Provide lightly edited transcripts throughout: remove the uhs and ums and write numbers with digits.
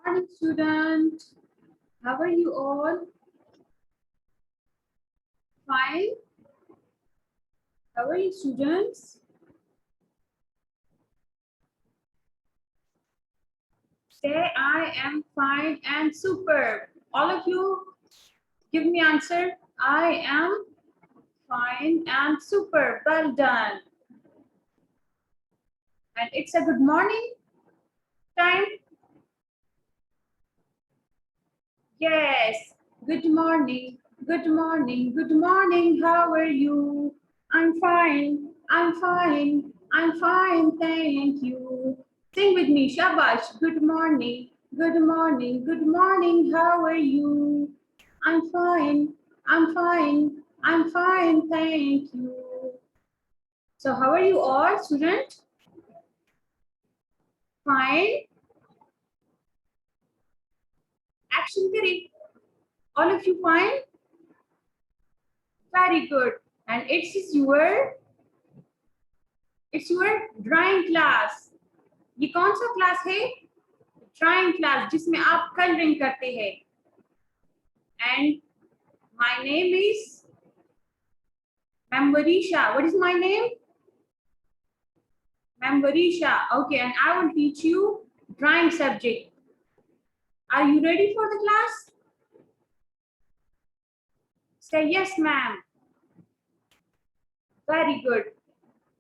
Morning, student. How are you all? Fine. How are you, students? Say I am fine and superb. All of you give me answer. I am fine and superb. Well done. And it's a good morning time. Yes. Good morning. Good morning. Good morning. How are you? I'm fine. I'm fine. I'm fine. Thank you. Sing with me. Shabash. Good morning. Good morning. Good morning. How are you? I'm fine. I'm fine. I'm fine. Thank you. So how are you all, student? Fine. Action kari. All of you fine? Very good. And it's your drawing class. ये कौन सा class है? Drawing class जिसमें आप colouring करते हैं. And my name is Membarisha. What is my name? Membarisha. Okay, and I will teach you drawing subject. Are you ready for the class? Say yes, ma'am. Very good.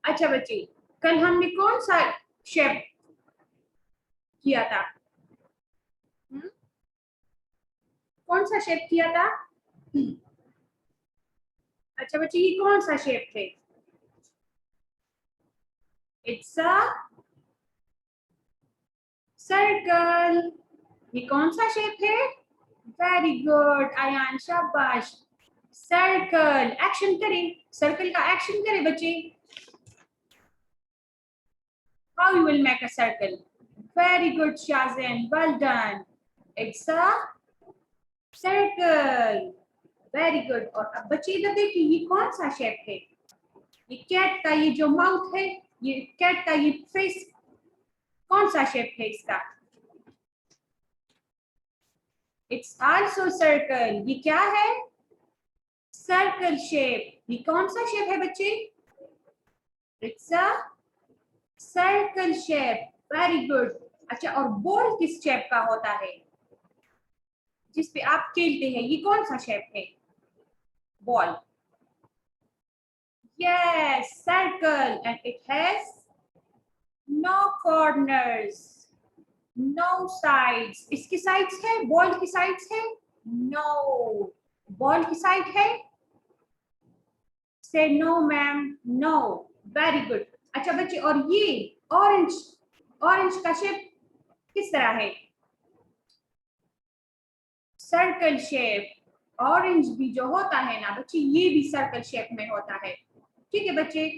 अच्छा बच्चे, कल हमने कौन सा शेप किया था? कौन सा शेप किया था? अच्छा बच्चे, ये कौन सा शेप थे? It's a circle. ये कौन सा शेप है? Very good, Ayan, शाबाश. Circle. Action करें. Circle का action करें बच्चे. How you will make a circle? Very good, Shazin. Well done. It's a circle. Very good. और अब बच्चे इधर देखिए, ये कौन सा शेप है? ये कैट का ये जो माउथ है, ये कैट का ये फेस, कौन सा शेप है इसका? It's also circle. ये क्या है? Circle shape. ये कौन सा शेप है बच्चे? It's a circle shape. Very good. अच्छा, और बॉल किस शेप का होता है जिसपे आप खेलते हैं? ये कौन सा शेप है? Ball. Yes, circle, and it has no corners, no sides. इसकी sides है? बॉल की sides है? No. बॉल की side है? Say no, ma'am. No. Very good. अच्छा बच्चे, और ये ऑरेंज का शेप किस तरह है? Circle shape. ऑरेंज भी जो होता है ना बच्चे, ये भी सर्कल शेप में होता है. ठीक है बच्चे.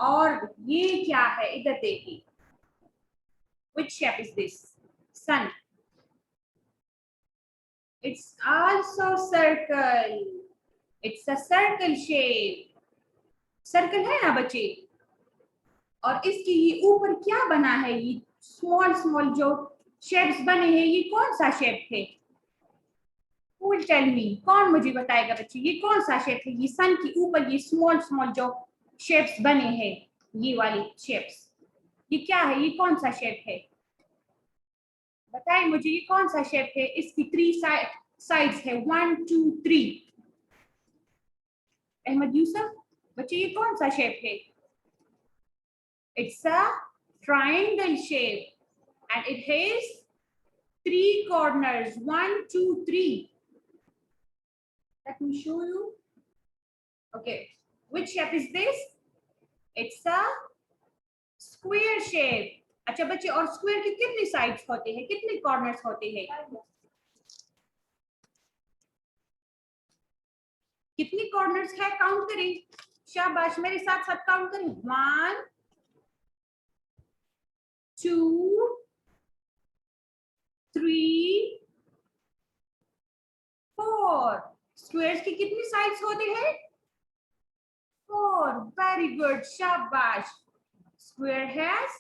और ये क्या है? इधर देखिए. Which shape is this? Sun. It's also circle. It's a circle shape. Circle है ना बच्चे. और इसके ये ऊपर क्या बना है? ये स्मॉल जो शेप्स बने हैं, ये कौन सा शेप है? Who will tell me? कौन मुझे बताएगा बच्चे, ये कौन सा शेप है? ये सन के ऊपर ये स्मॉल जो शेप्स बने हैं, ये वाली शेप्स, ये क्या है? ये कौन सा शेप है? बताइए मुझे, ये कौन सा शेप है? इसकी 3 साइड्स है. 1 2 3. अहमद यूसुफ, बच्चे ये कौन सा शेप है? It's a triangle shape and it has 3 corners. 1 2 3. Let me show you. Okay, which shape is this? It's a square shape. अच्छा बच्चे, और स्क्वायर के कितने साइड्स होते हैं? कितने कॉर्नर्स होते हैं? कितने कॉर्नर्स है? काउंट करें. शाबाश, मेरे साथ साथ काउंट करें. 1 2 3 4. स्क्वायर्स की कितनी साइड्स होते हैं? 4. वेरी गुड, शाबाश. Square has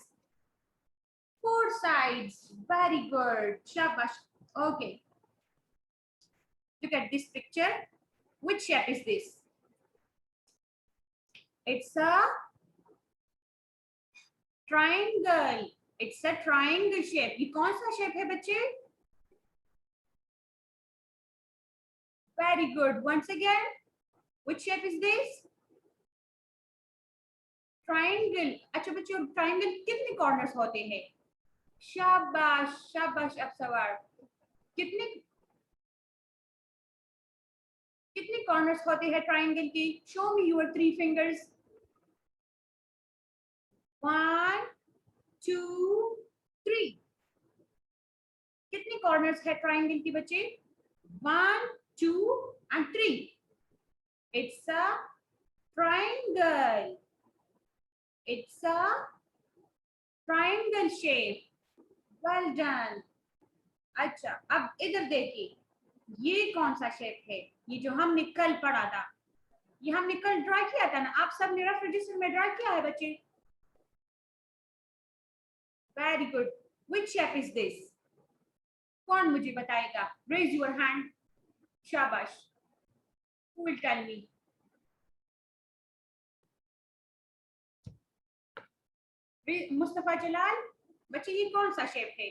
4 sides. Very good, शाबाश. Okay, look at this picture. Which shape is this? It's a triangle. It's a triangle shape. ये कौन सा shape है बच्चे? Very good. Once again, which shape is this? Triangle. अच्छा बच्चों, triangle कितने corners होते हैं? शाबाश शाबाश अब सवार। कितने कितने corners होते हैं triangle की? Show me your 3 fingers. 1, 2, 3. कितने corners है triangle की बच्चे? 1, 2 and 3. It's a triangle. It's a triangle shape. Well done. अच्छा, अब इधर देखिए, ये कौन सा शेप है? ये जो हमने कल पढ़ा था, ये हमने कल ड्रा किया था ना? आप सब ने रफ रजिस्टर में ड्रा किया है बच्चे? Very good. Which shape is this? कौन मुझे बताएगा? Raise your hand. शाबाश. Who will tell me? Mustafa जलाल, बच्चे ये कौन सा शेप है?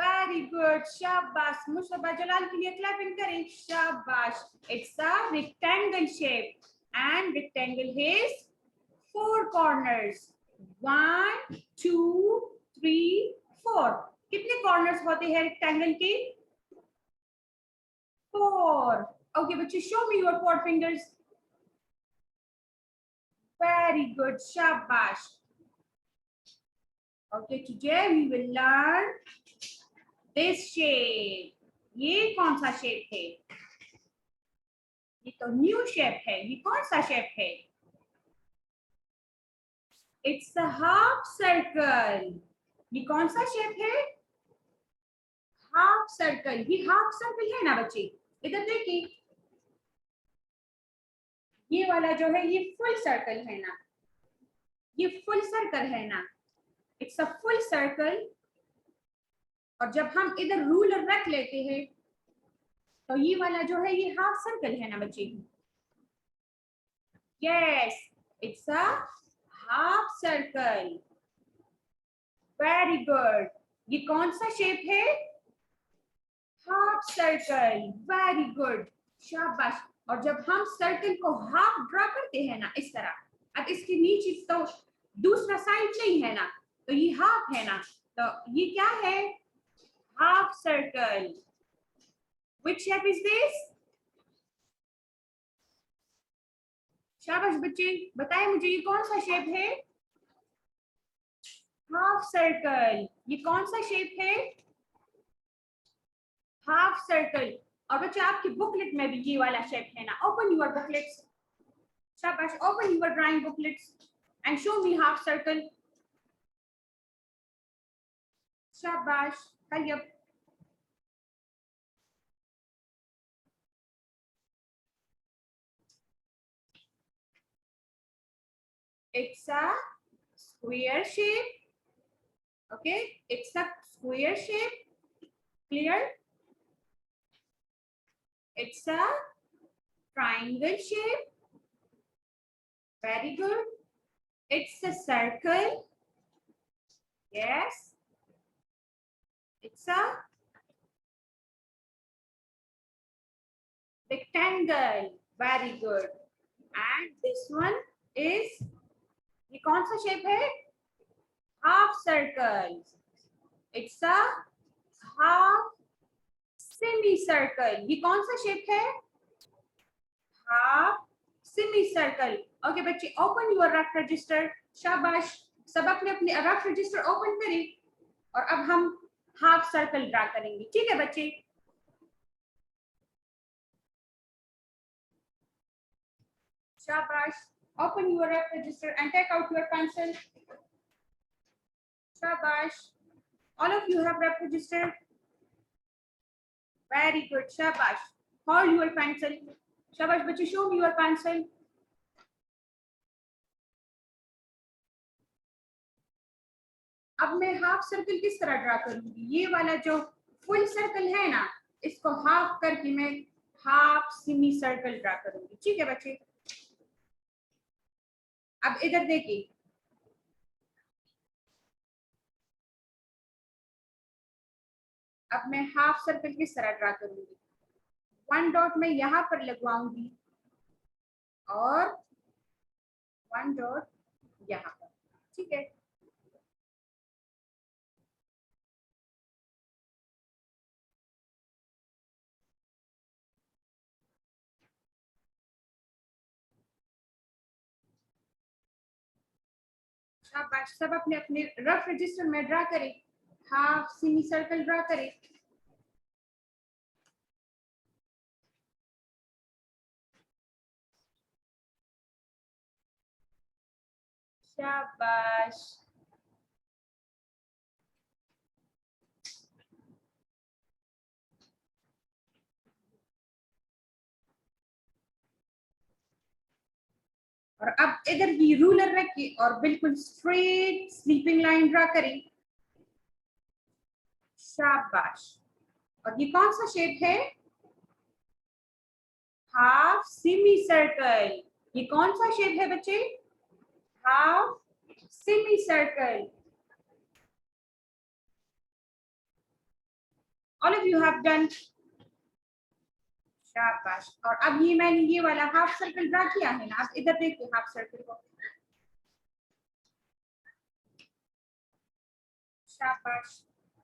Very good. शाबाश. मुस्तफा जलाल के लिए क्लैपिंग करें. शाबाश. It's a rectangle shape and rectangle has 4 corners. 1, 2, 3, 4. कितने corners होते हैं rectangle के? 4. Okay बच्चे, show me your 4 fingers. Very good. Shabash. Okay, today we will learn this shape. ये कौन सा shape है? ये तो न्यू शेप है. ये कौन सा शेप है? It's a half circle. ये कौन सा शेप है? Half circle. ये हाफ सर्कल है ना बच्चे? इधर देखिए, ये वाला जो है ये फुल सर्कल है ना? ये फुल सर्कल है ना? It's a full circle. और जब हम इधर रूलर रख लेते हैं तो ये वाला जो है ये हाफ सर्कल है ना बच्चे? Yes, it's a half circle. Very good. ये कौन सा शेप है? Half circle. Very good. शाबाश. और जब हम सर्कल को हाफ ड्रा करते हैं ना इस तरह, अब इसके नीचे तो दूसरा साइड नहीं है ना, तो ये हाफ है ना, तो ये क्या है? Half circle. Which shape is this? शाबाश बच्चे, बताएं मुझे ये कौन सा शेप है? Half circle. ये कौन सा शेप है? Half circle. और बच्चे आपकी बुकलेट में भी ये वाला शेप है ना? Open your booklets. शाबाश. Open your drawing booklets and show me half circle. शाबाश. Hurry up. It's a square shape. Okay, it's a square shape. Clear? It's a triangle shape. Very good. It's a circle. Yes. It's a rectangle. Very good. And this one is, ये कौन सा shape है? Half circle. It's a half semi circle. ये कौन सा shape है? Half semi circle. Okay बच्चे, open your rough register. शाबाश. सब अपने अपने रफ रजिस्टर ओपन करें और अब हम हाफ सर्कल ड्रा करेंगे. ठीक है बच्चे? शाबाश. Open your ref register and take out your pencil. Shabash. All of you have ref register. Very good. Shabash. Hold your pencil. Shabash, but you show me your pencil. अब मैं half circle किस तरह draw करूंगी? ये वाला जो full circle है ना, इसको हाफ करके मैं हाफ सेमी सर्कल ड्रा करूंगी। ठीक है बच्चे, अब इधर देखिए, अब मैं हाफ सर्कल किस तरह ड्रा करूंगी? वन डॉट मैं यहाँ पर लगवाऊंगी और वन डॉट यहाँ पर। ठीक है, शाबाश, सब अपने अपने रफ रजिस्टर में ड्रा करें, हाफ सेमी सर्कल ड्रा करें। शाबाश, और अब इधर भी रूलर रखिए और बिल्कुल स्ट्रेट स्लीपिंग लाइन ड्रा करें। शाबाश, और ये कौन सा शेप है? Half semi circle. ये कौन सा शेप है बच्चे? Half semi circle. All of you have done. शाबाश, और अब ये मैंने ये वाला हाफ सर्कल ड्रा किया है ना, आप इधर देखिए हाफ सर्कल को। शाबाश,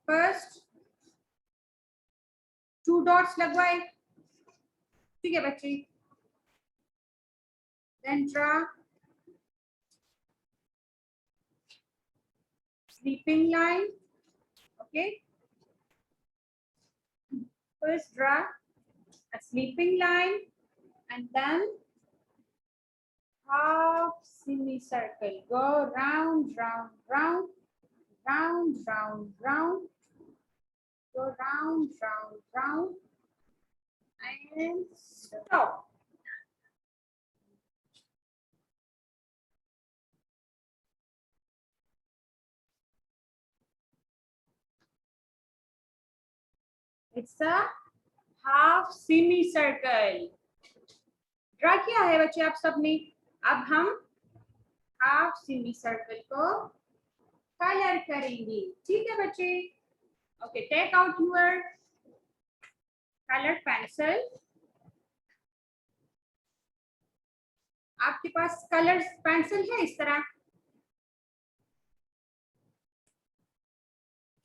फर्स्ट टू डॉट्स लगवाए। ठीक है बच्चे, then draw sleeping line. Okay, first draw a sleeping line and then half semicircle. Go round, round, round, round, round, round. Go round, round, round, and stop. It's a half semicircle. Draw किया है बच्चे आप सबने? अब हम half semi circle को colour करेंगे। ठीक है बच्चे, okay, take out your colour pencil. आपके पास कलर पेंसिल है इस तरह?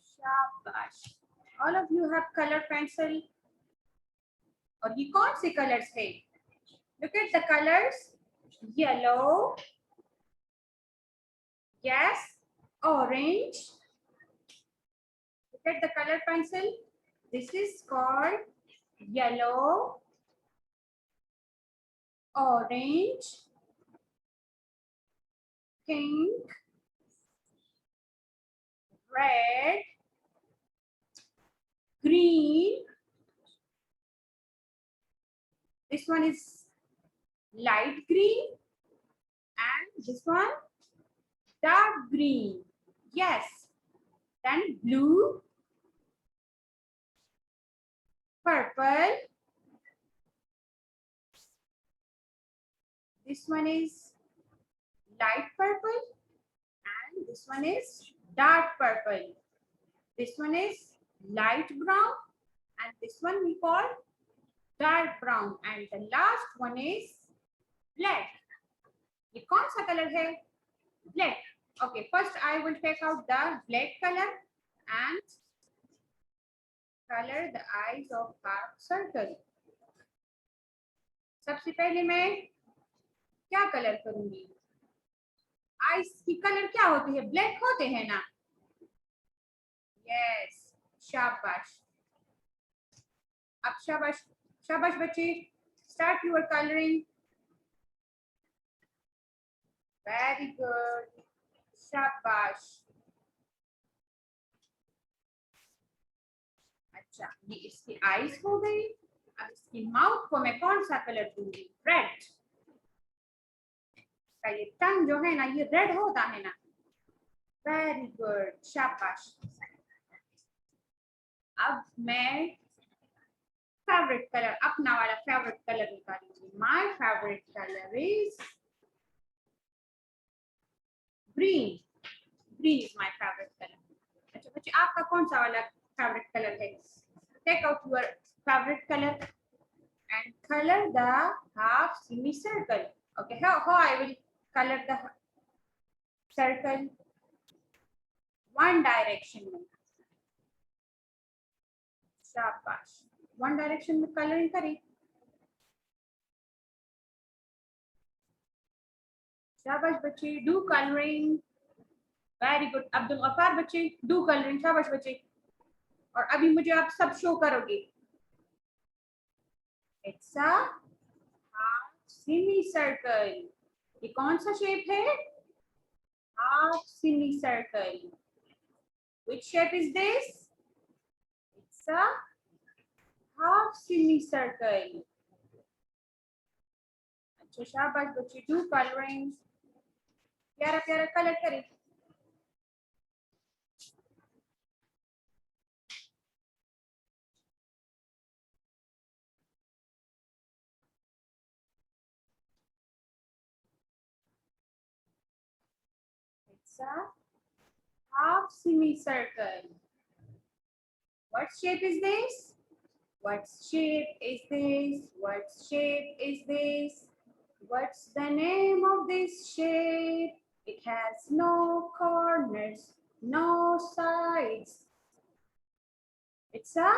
शाबाश, all of you have colour pencil. और ये कौन से कलर्स है? Look at the colours, yellow, yes, orange. Look at the color pencil. This is called yellow, orange, pink, red, green. This one is light green and this one dark green. Yes. Then blue, purple. This one is light purple and this one is dark purple. This one is light brown and this one we call dark brown, and the last one is black. ये कौन सा colour है? Black. Okay, first I will take out the black color and color the eyes of half circle. सबसे पहले मैं क्या colour करूंगी? Eyes की कलर क्या होती है? ब्लैक होते हैं ना? यस, शाबाश। अब शाबाश, शाबाश बच्चे, start your colouring. Very good, शाबाश। अच्छा, ये इसकी आईज हो गई। अब इसकी माउथ को मैं कौन सा कलर दूंगी? रेड। का ये टंग जो है ना, ये रेड होता है ना, वेरी गुड, शाबाश। अब मैं फेवरेट कलर, अपना वाला फेवरेट कलर निकालूंगी। My favourite colour is green. Green is my favourite colour. अच्छा बच्चे, आपका कौन सा वाला फेवरेट कलर है? Take out your favourite colour and color the half semicircle. Okay, how I will color the circle? One direction में। शाबाश, one direction में coloring करें। शाबाश बच्चे, do coloring। Very good। Abdul Gaffar बच्चे, do coloring। शाबाश बच्चे। और अभी मुझे आप सब शो करोगे। It's a half semicircle। ये कौन सा शेप है? Half semicircle। Which shape is this? It's a half semicircle। अच्छा शाबाश बच्चे, do coloring। प्यारा प्यारा कलर करें। It's a half semicircle। What shape is this? What shape is this? What shape is this? What's the name of this shape? It has no corners, no sides. It's a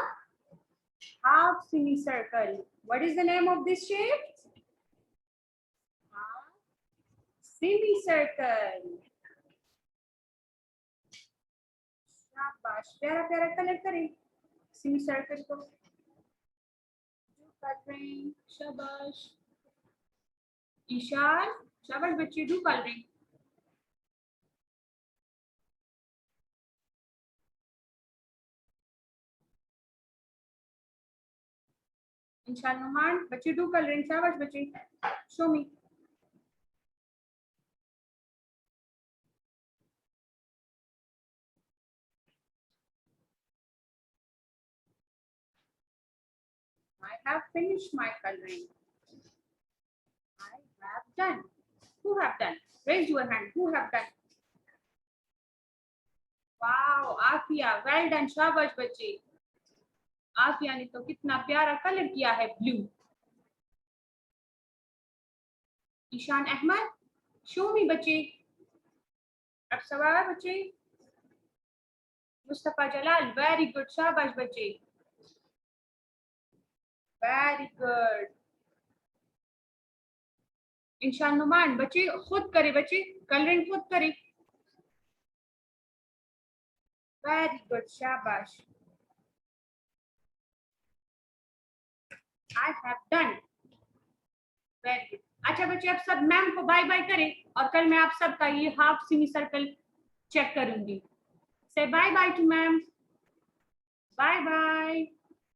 half semicircle. What is the name of this shape? Half semicircle। शाबाश, प्यारा प्यारा colour करें semicircle को। Colouring, शाबाश। ईशान, शाबाश बच्चे, do coloring। इंशान नुमान, बच्चे do coloring। शाबाश बच्चे, show me। I have finished my coloring। I have done। Who have done? Raise your hand। Who have done? Wow, Aafia, well done। शाबाश बच्चे। आफिया ने तो कितना प्यारा कलर किया है, blue. Ishan Ahmed, show me बच्चे। अब सवाल बच्चे। Mustafa Jalal, very good. शाबाश बच्चे, वेरी गुड। इंशान नुमान, बच्चे खुद करे, बच्चे कलरिंग खुद करे। वेरी गुड, शाबाश। I have done। Very good. अच्छा बच्चे, अब सब मैम को बाय बाय करें और कल मैं आप सबका ये हाफ सेमी सर्कल चेक करूंगी। Say bye bye to ma'am. Bye bye.